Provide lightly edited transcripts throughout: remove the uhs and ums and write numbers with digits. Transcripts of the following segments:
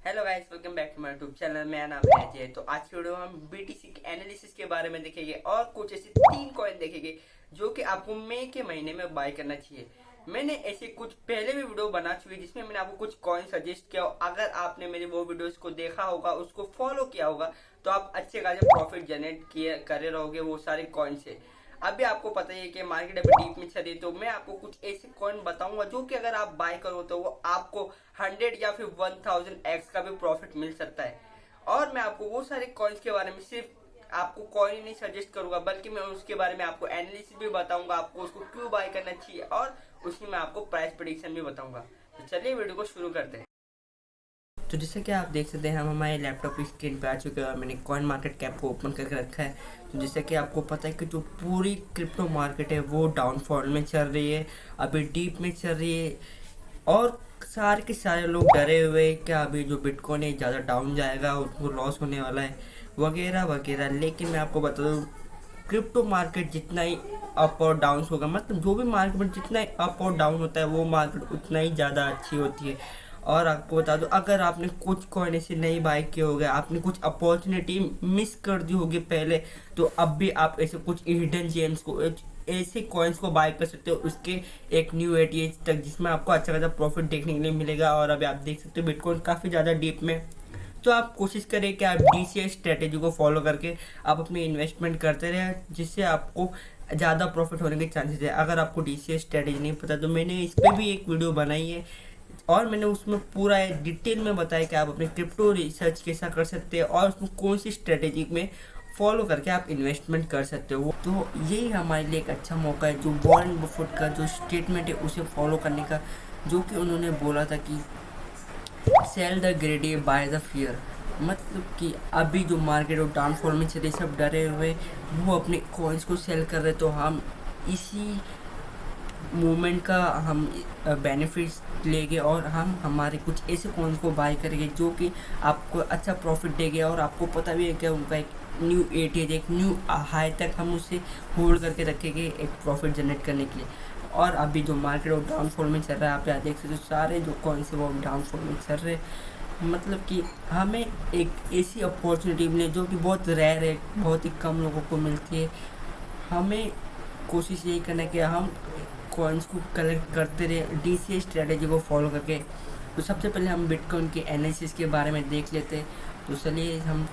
Hello guys, welcome back to my YouTube channel. मेरा नाम है अजय। तो आज की वीडियो में हम बीटीसी के एनालिसिस के बारे में देखेंगे और कुछ ऐसे 3 कॉइन देखेंगे जो कि आपको मई के महीने में बाय करना चाहिए। मैंने ऐसे कुछ पहले भी वीडियो बना चुकी है जिसमें मैंने आपको कुछ कॉइन सजेस्ट किया। अगर आपने मेरे वो वीडियोस को देखा होगा, उसको फॉलो किया होगा, तो आप अच्छे खासे प्रॉफिट जनरेट किए करे रहोगे वो सारे कॉइन से। अभी आपको पता ही है कि मार्केट अभी डीप में चल रही है, तो मैं आपको कुछ ऐसे कॉइन बताऊंगा जो कि अगर आप बाय करो तो वो आपको 100 या फिर 1000x का भी प्रॉफिट मिल सकता है। और मैं आपको वो सारे कॉइन्स के बारे में सिर्फ आपको कॉइन ही नहीं सजेस्ट करूंगा, बल्कि मैं उसके बारे में आपको एनालिसिस भी बताऊंगा, आपको उसको क्यों बाय करना चाहिए और उसकी मैं आपको प्राइस प्रेडिक्शन भी बताऊंगा। तो चलिए वीडियो को शुरू करते हैं। तो जैसे कि आप देख सकते हैं, हम हमारे लैपटॉप की स्क्रीन पे आ चुके हैं और मैंने कॉइन मार्केट कैप को ओपन करके रखा है। तो जैसे कि आपको पता है कि जो पूरी क्रिप्टो मार्केट है वो डाउनफॉल में चल रही है, अभी डीप में चल रही है और सारे के सारे लोग डरे हुए हैं कि अभी जो बिटकॉइन है ज़्यादा डाउन जाएगा, उसको लॉस होने वाला है वगैरह वगैरह। लेकिन मैं आपको बता दूँ, क्रिप्टो मार्केट जितना ही अप और डाउन होगा, मतलब जो भी मार्केट में जितना ही अप और डाउन होता है वो मार्केट उतना ही ज़्यादा अच्छी होती है। और आपको बता दो, अगर आपने कुछ कॉइन ऐसे नहीं बाय किए होंगे, आपने कुछ अपॉर्चुनिटी मिस कर दी होगी पहले, तो अब भी आप ऐसे कुछ हिडन जेम्स को, ऐसे कॉइन्स को बाय कर सकते हो उसके एक न्यू एटीएच तक, जिसमें आपको अच्छा खासा प्रॉफिट देखने के लिए मिलेगा। और अभी आप देख सकते हो बिटकॉइन काफ़ी ज़्यादा डीप में। तो आप कोशिश करें कि आप डीसीए स्ट्रेटेजी को फॉलो करके आप अपनी इन्वेस्टमेंट करते रहें, जिससे आपको ज़्यादा प्रॉफिट होने के चांसेस है। अगर आपको डीसीए स्ट्रेटेजी नहीं पता तो मैंने इस पर भी एक वीडियो बनाई है और मैंने उसमें पूरा डिटेल में बताया कि आप अपने क्रिप्टो रिसर्च कैसा कर सकते हैं और उसमें कौन सी स्ट्रेटेजी में फॉलो करके आप इन्वेस्टमेंट कर सकते हो। तो यही हमारे लिए एक अच्छा मौका है, जो वॉरेन बफेट का जो स्टेटमेंट है उसे फॉलो करने का, जो कि उन्होंने बोला था कि sell the greedy buy the fear. मतलब कि अभी जो मार्केट और डाउनफॉल में चले, सब डरे हुए, वो अपने कॉइन्स को सेल कर रहे, तो हम इसी मूवमेंट का हम बेनिफिट्स लेंगे और हम हमारे कुछ ऐसे कॉइन्स को बाय करेंगे जो कि आपको अच्छा प्रॉफिट देंगे। और आपको पता भी है कि उनका एक न्यू एटीएज, एक न्यू हाई तक हम उसे होल्ड करके रखेंगे एक प्रॉफिट जनरेट करने के लिए। और अभी जो मार्केट और डाउनफॉल में चल रहा है, आप यहाँ देख सकते हो सारे जो कॉइन्स है वो डाउनफॉल में चल रहे हैं। मतलब कि हमें एक ऐसी अपॉर्चुनिटी मिले जो कि बहुत रेयर है, बहुत ही कम लोगों को मिलती है। हमें कोशिश यही करना है कि हम कॉइन्स को कलेक्ट करते रहे डीसीए स्ट्रेटेजी को फॉलो करके। तो सबसे पहले हम बिटकॉइन के एनालिसिस के बारे में देख लेते हैं। तो चलिए हम,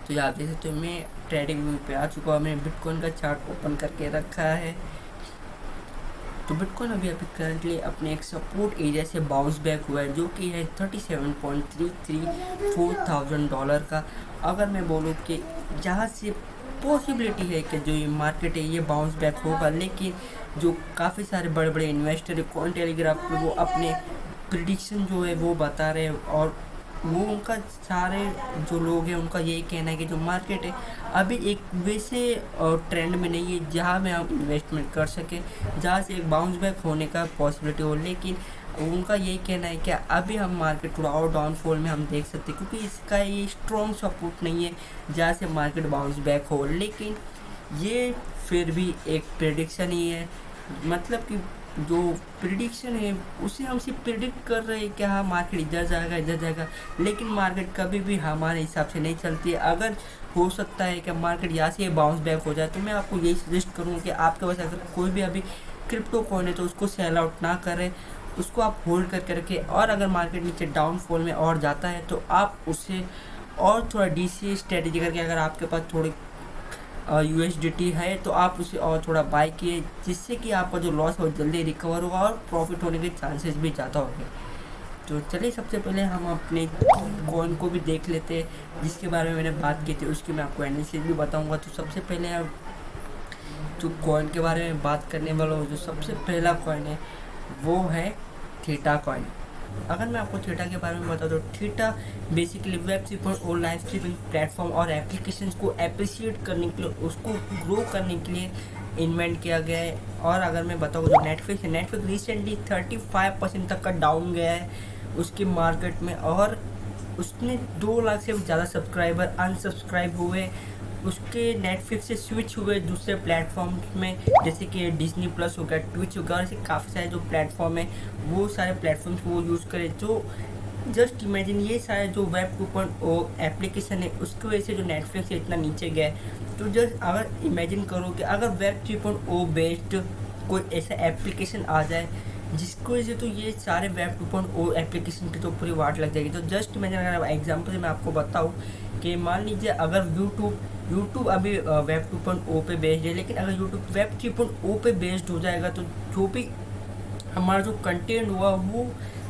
तो आप देख सकते हो मैं ट्रेडिंग व्यू पे आ चुका हूँ, मैंने बिटकॉइन का चार्ट ओपन करके रखा है। तो बिटकॉइन अभी करंटली अपने एक सपोर्ट एरिया से बाउंस बैक हुआ है, जो कि है $37.334,000 का। अगर मैं बोलूँ कि जहाँ से पॉसिबिलिटी है कि जो ये मार्केट है ये बाउंस बैक होगा, लेकिन जो काफ़ी सारे बड़े बड़े इन्वेस्टर है कॉइन टेलीग्राफ में, वो अपने प्रिडिक्शन जो है वो बता रहे हैं। और वो उनका सारे जो लोग हैं उनका यही कहना है कि जो मार्केट है अभी एक वैसे ट्रेंड में नहीं है जहाँ में हम इन्वेस्टमेंट कर सकें, जहाँ से एक बाउंस बैक होने का पॉसिबिलिटी हो। लेकिन उनका यही कहना है कि अभी हम मार्केट थोड़ा और डाउनफॉल में हम देख सकते हैं, क्योंकि इसका ये स्ट्रॉन्ग सपोर्ट नहीं है जहाँ से मार्केट बाउंस बैक हो। लेकिन ये फिर भी एक प्रेडिक्शन ही है, मतलब कि जो प्रिडिक्शन है उसे हम सिर्फ प्रिडिक्ट कर रहे हैं कि हाँ मार्केट इधर जाएगा इधर जाएगा, लेकिन मार्केट कभी भी हमारे हिसाब से नहीं चलती है। अगर हो सकता है कि मार्केट यहाँ से बाउंस बैक हो जाए, तो मैं आपको यही सजेस्ट करूँगा कि आपके पास अगर कोई भी अभी क्रिप्टो कॉइन है तो उसको सेल आउट ना करें, उसको आप होल्ड करके रखें। और अगर मार्केट नीचे डाउनफॉल में और जाता है तो आप उसे और थोड़ा डीसीए स्ट्रेटेजी करके, अगर आपके पास थोड़ी यूएसडीटी है तो आप उसे और थोड़ा बाय किए, जिससे कि आपका जो लॉस है वो जल्दी रिकवर होगा और प्रॉफिट होने के चांसेस भी ज़्यादा होंगे। तो चलिए सबसे पहले हम अपने कॉइन को भी देख लेते हैं जिसके बारे में मैंने बात की थी, उसकी मैं आपको एनालिसिस भी बताऊंगा। तो सबसे पहले हम जो कॉइन के बारे में बात करने वाला हूँ, जो सबसे पहला कॉइन है वो है थीटा कॉइन। अगर मैं आपको थीटा के बारे में बता दूँ, थीटा बेसिकली वेब स्ट्रीमिंग और लाइव स्ट्रीमिंग प्लेटफॉर्म और एप्लीकेशंस को अप्रिशिएट करने के लिए, उसको ग्रो करने के लिए इन्वेंट किया गया है। और अगर मैं बताऊँ जो नेटफ्लिक्स है, नेटफ्लिक्स रिसेंटली 35% तक का डाउन गया है उसकी मार्केट में, और उसने 2 लाख से ज़्यादा सब्सक्राइबर अनसब्सक्राइब हुए, उसके नेटफ्लिक्स से स्विच हुए दूसरे प्लेटफॉर्म्स में, जैसे कि डिज्नी प्लस हो गया, ट्विच हो गया, और ऐसे काफ़ी सारे जो प्लेटफॉर्म है वो सारे प्लेटफॉर्म्स वो यूज़ करें। जो जस्ट इमेजिन ये सारे जो वेब 2.0 एप्लीकेशन है उसकी वजह से जो नेटफ्लिक्स इतना नीचे गया है। तो जस्ट अगर इमेजिन करो कि अगर वेब 3.0 बेस्ड कोई ऐसा एप्लीकेशन आ जाए जिसकी वजह से तो ये सारे वेब 2.0 एप्लीकेशन की तो पूरी वाट लग जाएगी। तो जस्ट इमेजिन, अगर एग्जाम्पल से मैं आपको बताऊँ कि मान लीजिए अगर यूट्यूब अभी वेब 2.0 पे बेस्ड है, लेकिन अगर यूट्यूब वेब 3.0 पे बेस्ड हो जाएगा तो जो भी हमारा जो कंटेंट हुआ वो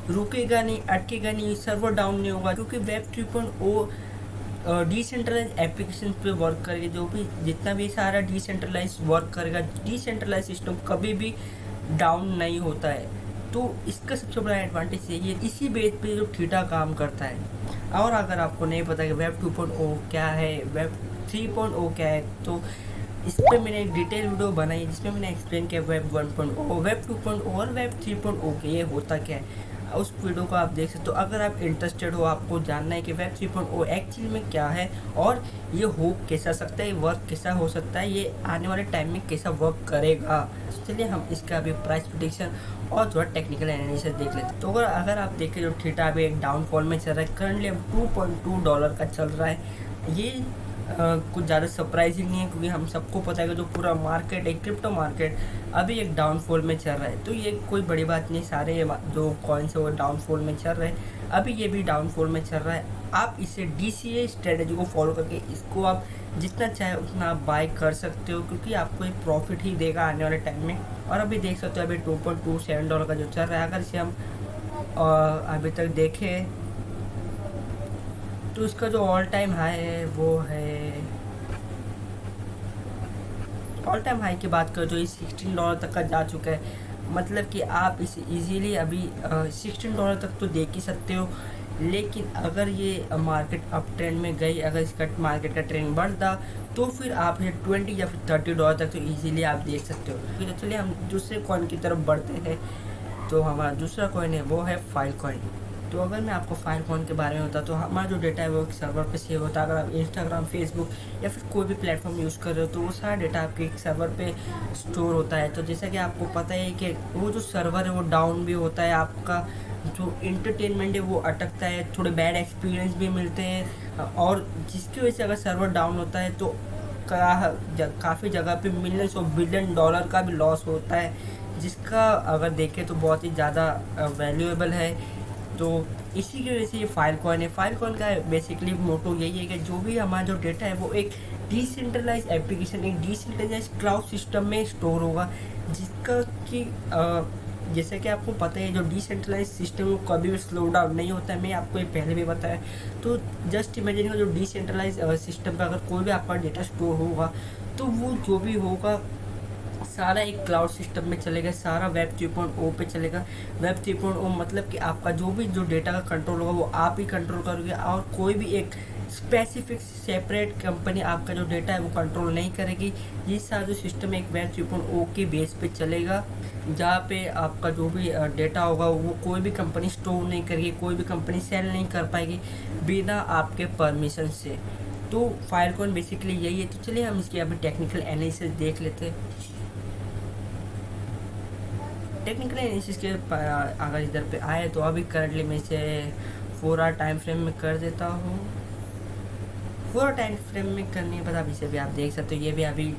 रुकेगा नहीं, अटकेगा नहीं, सर्वर डाउन नहीं होगा, क्योंकि वेब 3.0 डिसेंट्रलाइज एप्लीकेशन पे वर्क करेगा। जो भी जितना भी सारा डिसेंट्रलाइज वर्क करेगा, डिसेंट्रलाइज सिस्टम कभी भी डाउन नहीं होता है। तो इसका सबसे बड़ा एडवांटेज यही है, इसी बेस पे जो थीटा काम करता है। और अगर आपको नहीं पता कि वेब 2.0 क्या है, वेब 3.0 क्या है, तो इस पर मैंने एक डिटेल वीडियो बनाई है जिसमें मैंने एक्सप्लेन किया वेब 1.0, वेब 2.0 और वेब 3.0 के ये होता क्या है। उस वीडियो को आप देख सकते हो अगर आप इंटरेस्टेड हो, आपको जानना है कि वेब 3.0 एक्चुअली में क्या है और ये हो कैसा सकता है, वर्क कैसा हो सकता है, ये आने वाले टाइम में कैसा वर्क करेगा। तो चलिए हम इसका अभी प्राइस प्रेडिक्शन और थोड़ा टेक्निकल एनालिसिस देख लेते हैं। तो अगर आप देखें जो थीटा अभी एक डाउनफॉल में चल रहा है, करंटली अब $2.2 का चल रहा है। ये कुछ ज़्यादा सरप्राइजिंग नहीं है, क्योंकि हम सबको पता है कि जो पूरा मार्केट है, क्रिप्टो मार्केट अभी एक डाउनफॉल में चल रहा है। तो ये कोई बड़ी बात नहीं, सारे जो कॉइन्स है वो डाउनफॉल में चल रहे हैं, अभी ये भी डाउनफॉल में चल रहा है। आप इसे DCA स्ट्रेटेजी को फॉलो करके इसको आप जितना चाहे उतना आप बाय कर सकते हो, क्योंकि आपको एक प्रॉफिट ही देगा आने वाले टाइम में। और अभी देख सकते हो अभी $2.27 का जो चल रहा है, अगर इसे हम अभी तक देखें तो इसका जो ऑल टाइम हाई है वो है, ऑल टाइम हाई की बात करें तो ये $16 तक का जा चुका है। मतलब कि आप इसे इजीली अभी $16 तक तो देख ही सकते हो। लेकिन अगर ये मार्केट अप ट्रेंड में गई, अगर इसका मार्केट का ट्रेंड बढ़ता तो फिर आप ये $20 या फिर $30 तक तो इजीली आप देख सकते हो। फिर चलिए हम दूसरे कॉइन की तरफ बढ़ते हैं। तो हमारा दूसरा कॉइन है वो है फाइलकॉइन। तो अगर मैं आपको फाइलकॉइन के बारे में बताऊँ तो हमारा जो डेटा है वो एक सर्वर पे सेव होता है। अगर आप इंस्टाग्राम, फेसबुक या फिर कोई भी प्लेटफॉर्म यूज़ कर रहे हो तो वो सारा डेटा आपके एक सर्वर पे स्टोर होता है। तो जैसा कि आपको पता है कि वो जो सर्वर है वो डाउन भी होता है, आपका जो इंटरटेनमेंट है वो अटकता है, थोड़े बैड एक्सपीरियंस भी मिलते हैं। और जिसकी वजह से अगर सर्वर डाउन होता है तो काफ़ी जगह पे मिलियंस ऑफ बिलियन डॉलर का भी लॉस होता है, जिसका अगर देखें तो बहुत ही ज़्यादा वैल्यूएबल है। तो इसी की वजह से ये फाइलकॉइन है। फाइलकॉइन का बेसिकली मोटो यही है कि जो भी हमारा जो डेटा है वो एक डिसेंट्रलाइज एप्लीकेशन, एक डिसेंट्रलाइज क्लाउड सिस्टम में स्टोर होगा, जिसका कि जैसे कि आपको पता है जो डिसेंट्रलाइज सिस्टम वो कभी भी स्लो डाउन नहीं होता है। मैं आपको ये पहले भी बताया। तो जस्ट इमेजिन जो डिसेंट्रलाइज सिस्टम पर अगर कोई भी आपका डेटा स्टोर होगा तो वो जो भी होगा सारा एक क्लाउड सिस्टम में चलेगा, सारा वेब 3.0 पे चलेगा। वेब 3.0 मतलब कि आपका जो डेटा का कंट्रोल होगा वो आप ही कंट्रोल करोगे, और कोई भी एक स्पेसिफिक सेपरेट कंपनी आपका जो डेटा है वो कंट्रोल नहीं करेगी। ये सारा जो सिस्टम एक वेब 3.0 के बेस पे चलेगा, जहाँ पे आपका जो भी डेटा होगा वो कोई भी कंपनी स्टोर नहीं करेगी, कोई भी कंपनी सेल नहीं कर पाएगी बिना आपके परमिशन से। तो फाइलकॉइन बेसिकली यही है। तो चलिए हम इसकी अभी टेक्निकल एनालिसिस देख लेते हैं। टेक्निकल एनालिसिस के अगर इधर पे आए तो अभी करंटली मैं इसे 4 आवर टाइम फ्रेम में कर देता हूँ। 4 आवर टाइम फ्रेम में करने के बाद अभी से भी आप देख सकते हो ये भी अभी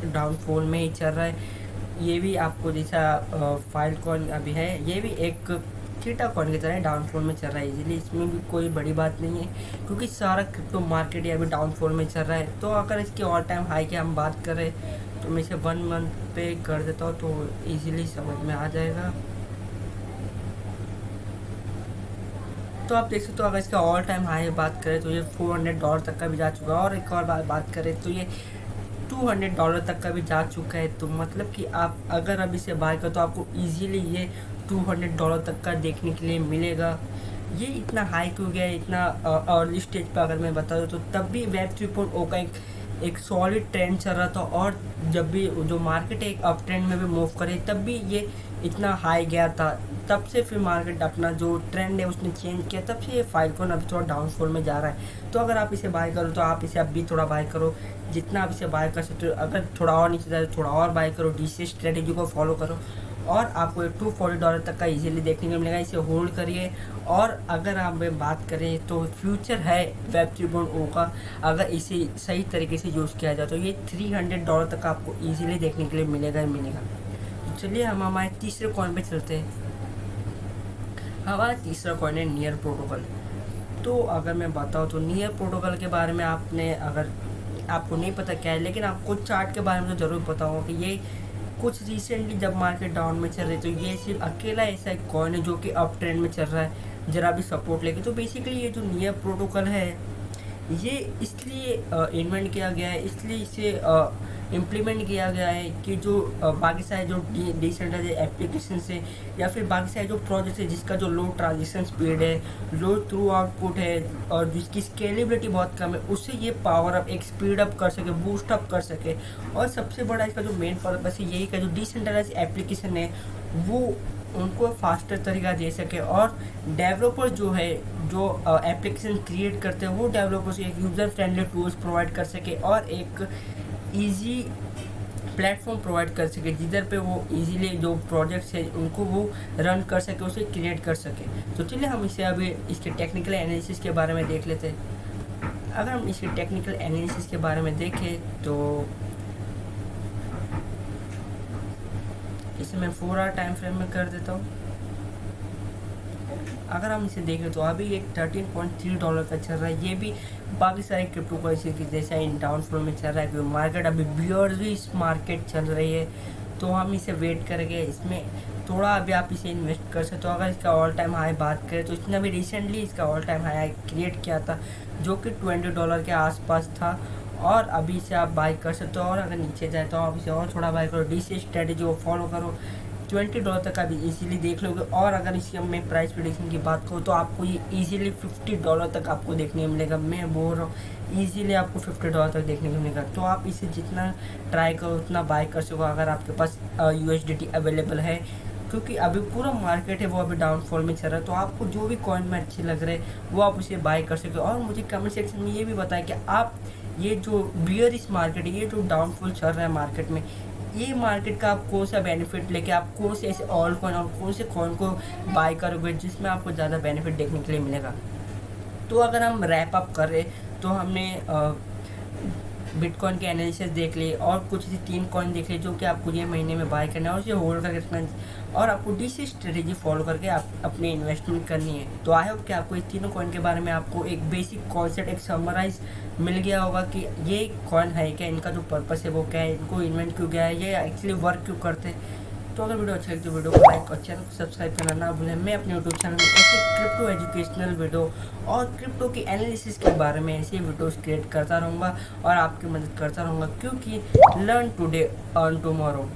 डाउनफॉल में ही चल रहा है। ये भी आपको जैसा फाइलकॉइन अभी है, ये भी एक थीटा कॉइन की तरह डाउनफॉल में चल रहा है इजीली। इसमें भी कोई बड़ी बात नहीं है, क्योंकि सारा क्रिप्टो मार्केट अभी डाउनफॉल में चल रहा है। तो अगर इसके ऑल टाइम हाई की हम बात करें तो मैं इसे 1 मंथ पे कर देता हूँ तो इजीली समझ में आ जाएगा। तो आप देख सकते हो अगर इसका ऑल टाइम हाई बात करें तो ये $400 तक का भी जा चुका है, और एक और बात करें तो ये $200 तक का भी जा चुका है। तो मतलब कि आप अगर अब इसे बाय करो तो आपको इजीली ये $200 तक का देखने के लिए मिलेगा। ये इतना हाई क्यों गया है, इतना अर्ली स्टेज पर अगर मैं बता दूँ तो तब भी वेब 3.0 का एक सॉलिड ट्रेंड चल रहा था, और जब भी जो मार्केट एक अप ट्रेंड में भी मूव करे तब भी ये इतना हाई गया था। तब से फिर मार्केट अपना जो ट्रेंड है उसने चेंज किया, तब से ये फाइलकॉइन अभी थोड़ा डाउनफॉल में जा रहा है। तो अगर आप इसे बाय करो तो आप इसे अभी थोड़ा बाय करो, जितना आप इसे बाय कर सकते हो। अगर थोड़ा और नीचे जाए तो थोड़ा और बाय करो, डीसी स्ट्रेटेजी को फॉलो करो। और आपको $240 तक का इजीली देखने को मिलेगा। इसे होल्ड करिए। और अगर आप बात करें तो फ्यूचर है वेब 3.0 का, अगर इसे सही तरीके से यूज़ किया जाए तो ये $300 तक आपको इजीली देखने के लिए मिलेगा ही मिलेगा। तो चलिए हम हमारे तीसरे कॉइन पे चलते हैं। हमारा तीसरा कॉइन है नियर प्रोटोकॉल। तो अगर मैं बताऊँ तो नियर प्रोटोकॉल के बारे में अगर आपको नहीं पता क्या है, लेकिन आपको चार्ट के बारे में तो ज़रूर पता होगा कि ये कुछ रिसेंटली जब मार्केट डाउन में चल रही तो ये सिर्फ अकेला ऐसा एक कॉइन है जो कि अप ट्रेंड में चल रहा है जरा भी सपोर्ट लेके। तो बेसिकली ये जो नियर प्रोटोकॉल है ये इसलिए इन्वेंट किया गया है, इसलिए इसे इम्प्लीमेंट किया गया है कि जो बाकी सारे जो डिसेंट्रलाइज्ड एप्लीकेशन है या फिर बाकी सारे जो प्रोजेक्ट है जिसका जो लो ट्रांजेक्शन स्पीड है, लो थ्रू आउटपुट है और जिसकी स्केलेबिलिटी बहुत कम है, उससे ये पावर अप एक स्पीड अप कर सके, बूस्ट अप कर सके। और सबसे बड़ा इसका जो मेन पर्पस है यही का जो डिसेंट्रलाइज्ड एप्लीकेशन है वो उनको फास्टर तरीका दे सके और डेवलपर जो है जो एप्लीकेशन क्रिएट करते हैं वो डेवलपर्स एक यूज़र फ्रेंडली टूल्स प्रोवाइड कर सके और एक इजी प्लेटफॉर्म प्रोवाइड कर सके जिधर पे वो इजीली जो प्रोजेक्ट्स है उनको वो रन कर सके, उसे क्रिएट कर सके। तो चलिए हम इसे अभी इसके टेक्निकल एनालिसिस के बारे में देख लेते हैं। अगर हम इसके टेक्निकल एनालिसिस के बारे में देखें तो इसे मैं 4 आवर टाइम फ्रेम में कर देता हूँ। अगर हम इसे देखें तो अभी ये $13.3 का चल रहा है। ये भी बाकी सारे क्रिप्टो करेंसी की जैसा इन डाउनफॉल में चल रहा है क्योंकि मार्केट अभी बियर्स मार्केट चल रही है। तो हम इसे वेट करेंगे, इसमें थोड़ा अभी आप इसे इन्वेस्ट कर सकते हो। अगर इसका ऑल टाइम हाई बात करें तो इसने अभी रिसेंटली इसका ऑल टाइम हाई क्रिएट किया था जो कि $20 के आसपास था और अभी इसे आप बाई कर सकते हो। और अगर नीचे जाए तो आप इसे और थोड़ा बाई करो, डीसी स्ट्रेटेजी को फॉलो करो, $20 तक अभी इजीली देख लोगे। और अगर इसकी मैं प्राइस प्रेडिक्शन की बात करूँ तो आपको ये इजीली $50 तक आपको देखने को मिलेगा। मैं बोल रहा हूँ इजीली आपको $50 तक देखने को मिलेगा। तो आप इसे जितना ट्राई करो उतना बाय कर सको अगर आपके पास USDT अवेलेबल है, क्योंकि अभी पूरा मार्केट है वो अभी डाउनफॉल में चल रहा है। तो आपको जो भी कॉइन में अच्छे लग रहे वो आप उसे बाय कर सके। और मुझे कमेंट सेक्शन में ये भी बताएं कि आप ये जो बियरिश मार्केट है, ये जो डाउनफॉल चल रहा है मार्केट में, ये मार्केट का आप कौन सा बेनिफिट लेके आप कौन से ऐसे ऑल कॉइन और कौन से कॉइन को बाय करोगे जिसमें आपको ज़्यादा बेनिफिट देखने के लिए मिलेगा। तो अगर हम रैप अप करें तो हमने बिटकॉइन के एनालिसिस देख लिए और कुछ 3 कॉइन देख लिए जो कि आपको ये महीने में बाय करना है और उसे होल्ड करके रखना और आपको डीसी स्ट्रेटेजी फॉलो करके आप अपनी इन्वेस्टमेंट करनी है। तो आई होप कि आपको इस तीनों कॉइन के बारे में आपको एक बेसिक कॉन्सेप्ट, एक समराइज मिल गया होगा कि ये कॉइन है क्या, इनका जो पर्पस है वो क्या है, इनको इन्वेंट क्यों गया है, ये एक्चुअली वर्क क्यों करते हैं। तो अगर वीडियो अच्छा लगे तो वीडियो को लाइक और चैनल को सब्सक्राइब करना ना भूलें। मैं अपने यूट्यूब चैनल में ऐसे क्रिप्टो एजुकेशनल वीडियो और क्रिप्टो की एनालिसिस के बारे में ऐसे वीडियोस क्रिएट करता रहूँगा और आपकी मदद करता रहूँगा, क्योंकि लर्न टुडे अर्न टुमारो।